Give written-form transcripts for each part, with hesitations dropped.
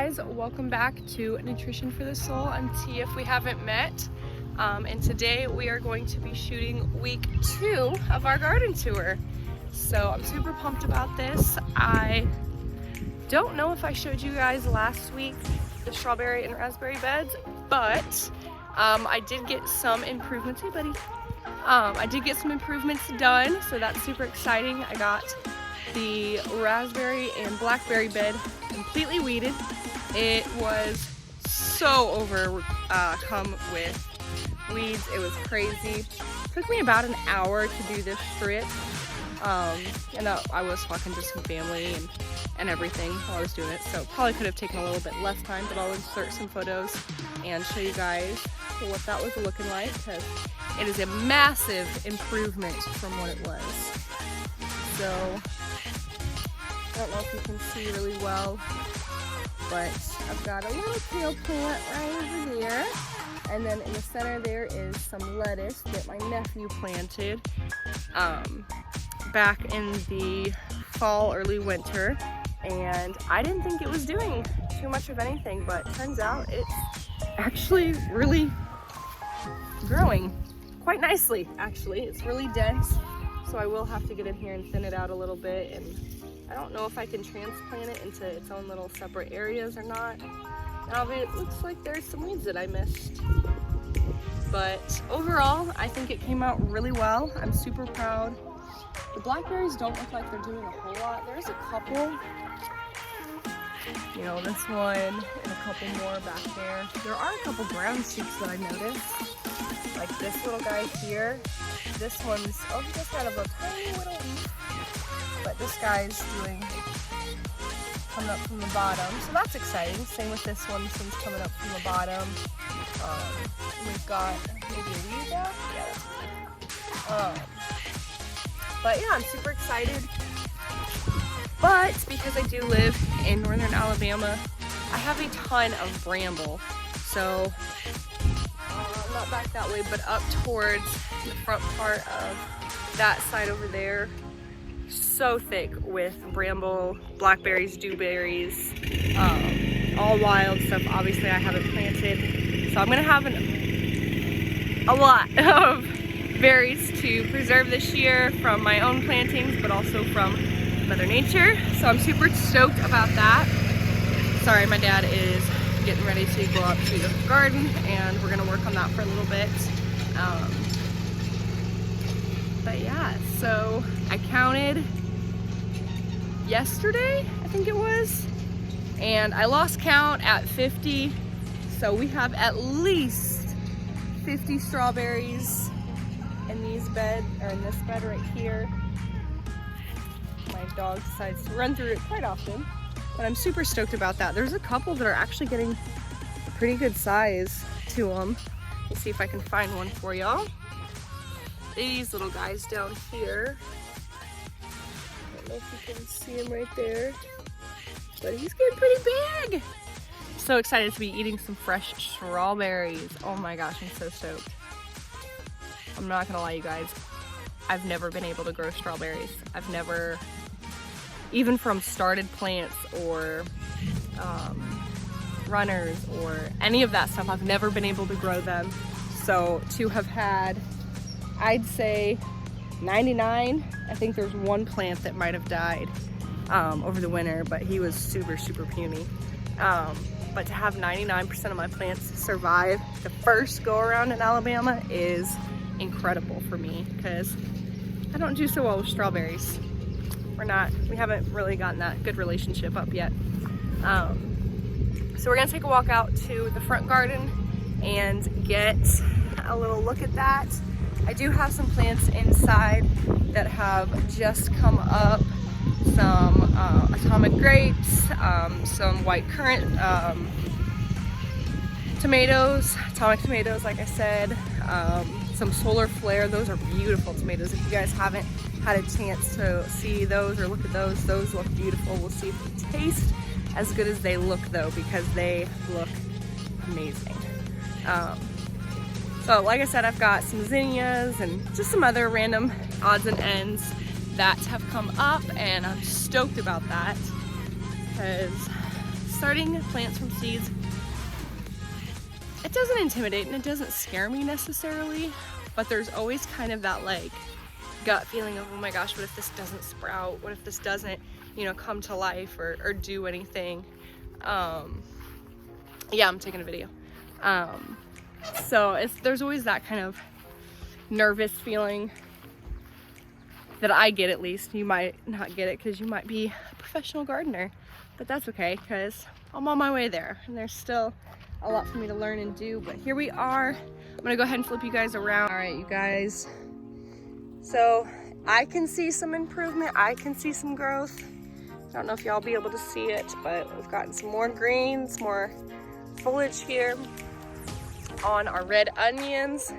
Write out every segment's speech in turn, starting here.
guys, welcome back to Nutrition for the Soul. I'm T if we haven't met, and today we are going to be shooting week 2 of our garden tour. So I'm super pumped about this. I don't know if I showed you guys last week the strawberry and raspberry beds, but I did get some improvements. Hey buddy. I did get some improvements done, so that's super exciting. I got the raspberry and blackberry bed completely weeded. It was so overcome with weeds. It was crazy. It took me about an hour to do this strip. And I was talking to some family and everything while I was doing it, so probably could have taken a little bit less time, but I'll insert some photos and show you guys what that was looking like, because it is a massive improvement from what it was. So I don't know if you can see really well, but I've got a little kale plant right over here, and then in the center there is some lettuce that my nephew planted back in the fall, early winter, and I didn't think it was doing too much of anything, but it turns out it's actually really growing quite nicely. Actually, it's really dense, so I will have to get in here and thin it out a little bit, and I don't know if I can transplant it into its own little separate areas or not. Now it looks like there's some weeds that I missed, but overall I think it came out really well. I'm super proud. The blackberries don't look like they're doing a whole lot. There's a couple, you know, this one and a couple more back there. There are a couple brown shoots that I noticed, like this little guy here. This one's, oh, he just got a little tiny little leaf, but this guy's coming up from the bottom, so that's exciting. Same with this one, this one's coming up from the bottom. We've got maybe a weed back? Yeah, that's weed. But yeah, I'm super excited. But because I do live in northern Alabama, I have a ton of bramble. So not back that way, but up towards the front part of that side over there. So thick with bramble, blackberries, dewberries, all wild stuff. Obviously I haven't planted, so I'm gonna have a lot of berries to preserve this year from my own plantings, but also from Mother Nature. So I'm super stoked about that. Sorry, my dad is getting ready to go up to the garden, and we're gonna work on that for a little bit. But yeah, so I counted yesterday, I think it was, and I lost count at 50. So we have at least 50 strawberries in these bed, or in this bed right here. My dog decides to run through it quite often, but I'm super stoked about that. There's a couple that are actually getting a pretty good size to them. Let's see if I can find one for y'all. These little guys down here. I don't know if you can see him right there, but he's getting pretty big. So excited to be eating some fresh strawberries. Oh my gosh, I'm so stoked. I'm not gonna lie, you guys, I've never been able to grow strawberries. I've never, even from started plants or runners or any of that stuff, I've never been able to grow them. So to have had, I'd say 99, I think there's one plant that might have died over the winter, but he was super, super puny. But to have 99% of my plants survive the first go around in Alabama is incredible for me, because I don't do so well with strawberries. We haven't really gotten that good relationship up yet. So we're gonna take a walk out to the front garden and get a little look at that. I do have some plants inside that have just come up. Some atomic grapes, some white currant tomatoes, atomic tomatoes, like I said, some solar flare. Those are beautiful tomatoes. If you guys haven't had a chance to see those or look at those look beautiful. We'll see if they taste as good as they look though, because they look amazing. So like I said, I've got some zinnias and just some other random odds and ends that have come up, and I'm stoked about that because starting plants from seeds, it doesn't intimidate and it doesn't scare me necessarily, but there's always kind of that like gut feeling of, oh my gosh, what if this doesn't sprout? What if this doesn't, you know, come to life or do anything? Yeah, I'm taking a video. So there's always that kind of nervous feeling that I get, at least. You might not get it because you might be a professional gardener, but that's okay because I'm on my way there and there's still a lot for me to learn and do. But here we are. I'm gonna go ahead and flip you guys around. All right, you guys. So I can see some improvement. I can see some growth. I don't know if y'all be able to see it, but we've gotten some more greens, more foliage here on our red onions.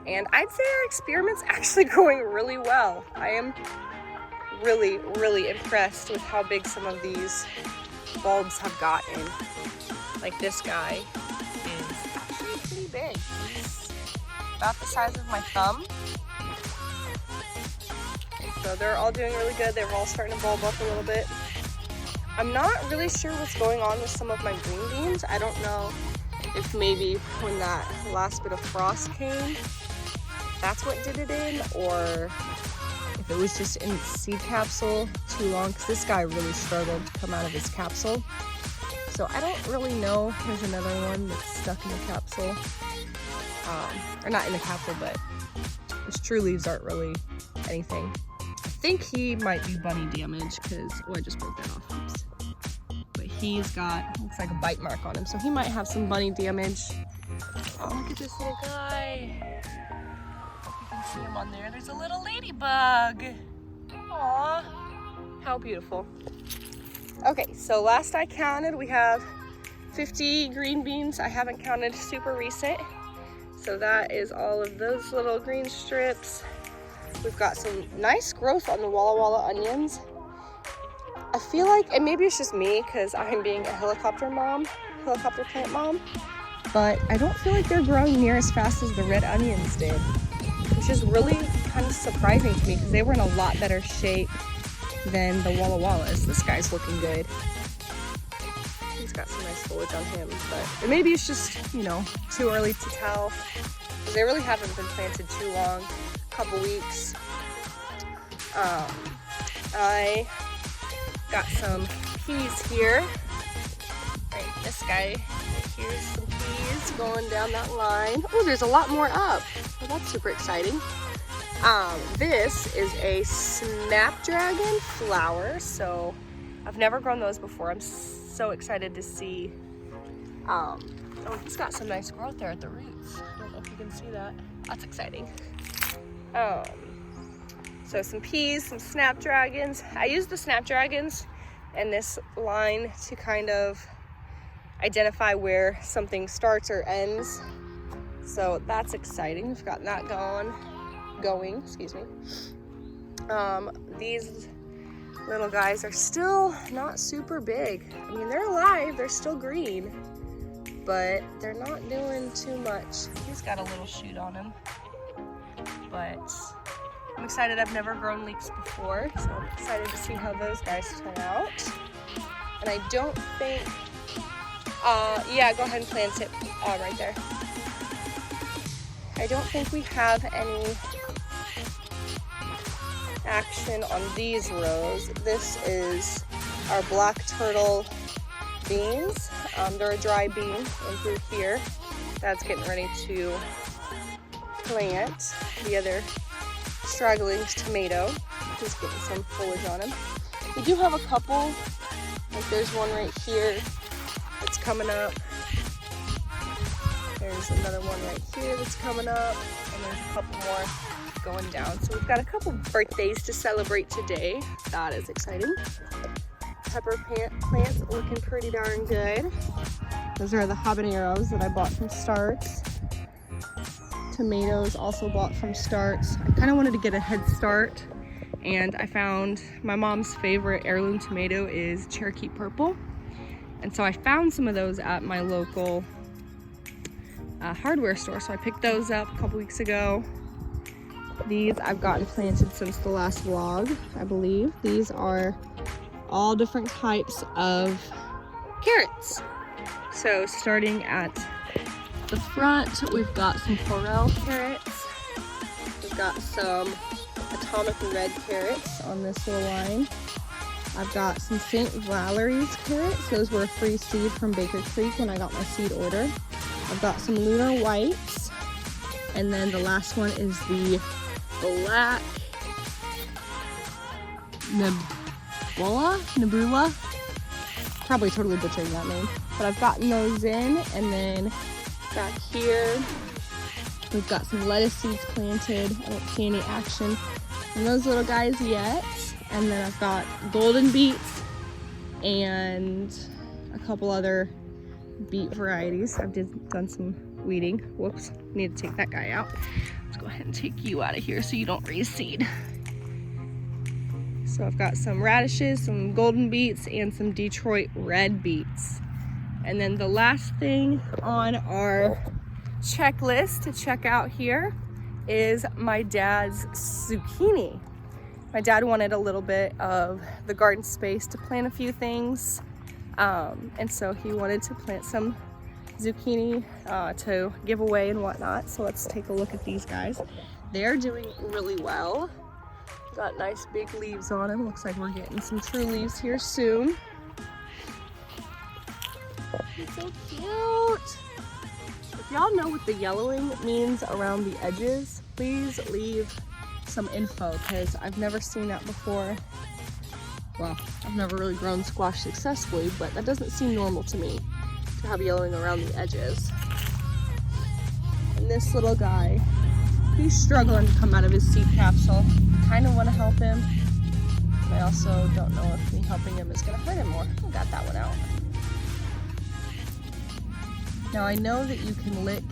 And I'd say our experiment's actually going really well. I am really, really impressed with how big some of these bulbs have gotten. Like this guy is actually pretty big. He's about the size of my thumb. And so they're all doing really good. They're all starting to bulb up a little bit. I'm not really sure what's going on with some of my green beans. I don't know if maybe when that last bit of frost came, that's what did it in, or if it was just in its seed capsule too long, because this guy really struggled to come out of his capsule. So I don't really know. Here's another one that's stuck in the capsule. Or not in the capsule, but his true leaves aren't really anything. I think he might be bunny damage because, oh, I just broke that off. Oops. But he's got, looks like a bite mark on him, so he might have some bunny damage. Oh, look at this little guy. You can see him on there. There's a little ladybug. Aww, how beautiful. Okay, so last I counted, we have 50 green beans. I haven't counted super recent. So that is all of those little green strips. We've got some nice growth on the Walla Walla onions. I feel like, and maybe it's just me because I'm being a helicopter plant mom, but I don't feel like they're growing near as fast as the red onions did, which is really kind of surprising to me because they were in a lot better shape than the Walla Wallas. This guy's looking good. He's got some nice foliage on him, but maybe it's just, you know, too early to tell. They really haven't been planted too long, a couple weeks. I got some peas here. Right, this guy, right here's some peas going down that line. Oh, there's a lot more up. Well, that's super exciting. This is a Snapdragon Flower, so I've never grown those before. I'm so excited to see. Oh, he's got some nice growth there at the roots. I don't know if you can see that. That's exciting. So some peas, some snapdragons. I use the snapdragons and this line to kind of identify where something starts or ends. So that's exciting. We've got that going, excuse me. These little guys are still not super big. I mean, they're alive, they're still green, but they're not doing too much. He's got a little shoot on him, but I'm excited. I've never grown leeks before, so I'm excited to see how those guys turn out. And I don't think, yeah, go ahead and plant it right there. I don't think we have any action on these rows. This is our black turtle beans. They're a dry bean in through here. Dad's getting ready to plant the other straggling tomato. He's getting some foliage on him. We do have a couple, like there's one right here that's coming up. There's another one right here that's coming up, and there's a couple more going down. So we've got a couple birthdays to celebrate today. That is exciting. Pepper plants looking pretty darn good. Those are the habaneros that I bought from Starts. Tomatoes also bought from Starts. I kind of wanted to get a head start, and I found my mom's favorite heirloom tomato is Cherokee Purple. And so I found some of those at my local hardware store. So I picked those up a couple weeks ago. These I've gotten planted since the last vlog, I believe. These are all different types of carrots. So starting at the front, we've got some Corel carrots. We've got some Atomic Red carrots on this little line. I've got some St. Valerie's carrots. Those were a free seed from Baker Creek when I got my seed order. I've got some Lunar Whites. And then the last one is the Black Nebula. Probably totally butchering that name. But I've gotten those in, and then back here we've got some lettuce seeds planted. I don't see any action on those little guys yet. And then I've got golden beets and a couple other beet varieties. I've done some weeding. Whoops, need to take that guy out. Let's go ahead and take you out of here so you don't raise seed. So I've got some radishes, some golden beets, and some Detroit red beets. And then the last thing on our checklist to check out here is my dad's zucchini. My dad wanted a little bit of the garden space to plant a few things. And so he wanted to plant some zucchini to give away and whatnot. So let's take a look at these guys. They're doing really well. Got nice big leaves on them. Looks like we're getting some true leaves here soon. It's so cute. If y'all know what the yellowing means around the edges, please leave some info, because I've never seen that before. Well, I've never really grown squash successfully, but that doesn't seem normal to me to have yellowing around the edges. And this little guy, he's struggling to come out of his seed capsule. Kind of want to help him, but I also don't know if me helping him is going to hurt him more. I got that one out. Now I know that you can lick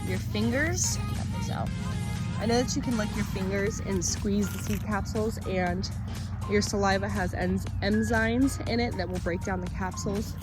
your fingers. That goes out. I know that you can lick your fingers and squeeze the seed capsules, and your saliva has enzymes in it that will break down the capsules.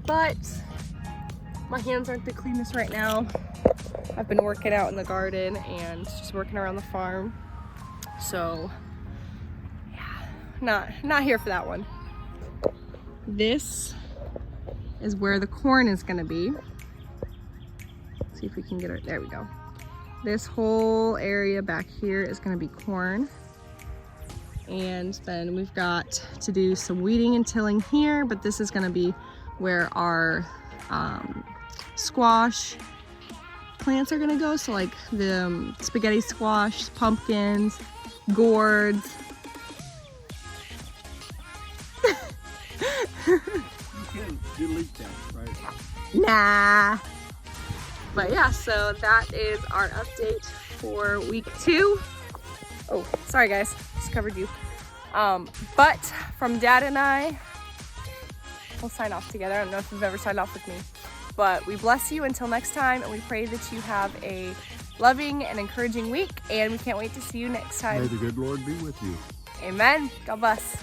But my hands aren't the cleanest right now. I've been working out in the garden and just working around the farm. So yeah, not here for that one. This is where the corn is gonna be. Let's see if we can get it, there we go. This whole area back here is gonna be corn. And then we've got to do some weeding and tilling here, but this is gonna be where our squash plants are gonna go. So like the spaghetti squash, pumpkins, gourds. You can delete that, right? Nah. But yeah, so that is our update for week 2. Oh, sorry guys, just covered you. But from Dad and I, we'll sign off together. I don't know if you've ever signed off with me. But we bless you until next time, and we pray that you have a loving and encouraging week, and we can't wait to see you next time. May the good Lord be with you. Amen. God bless.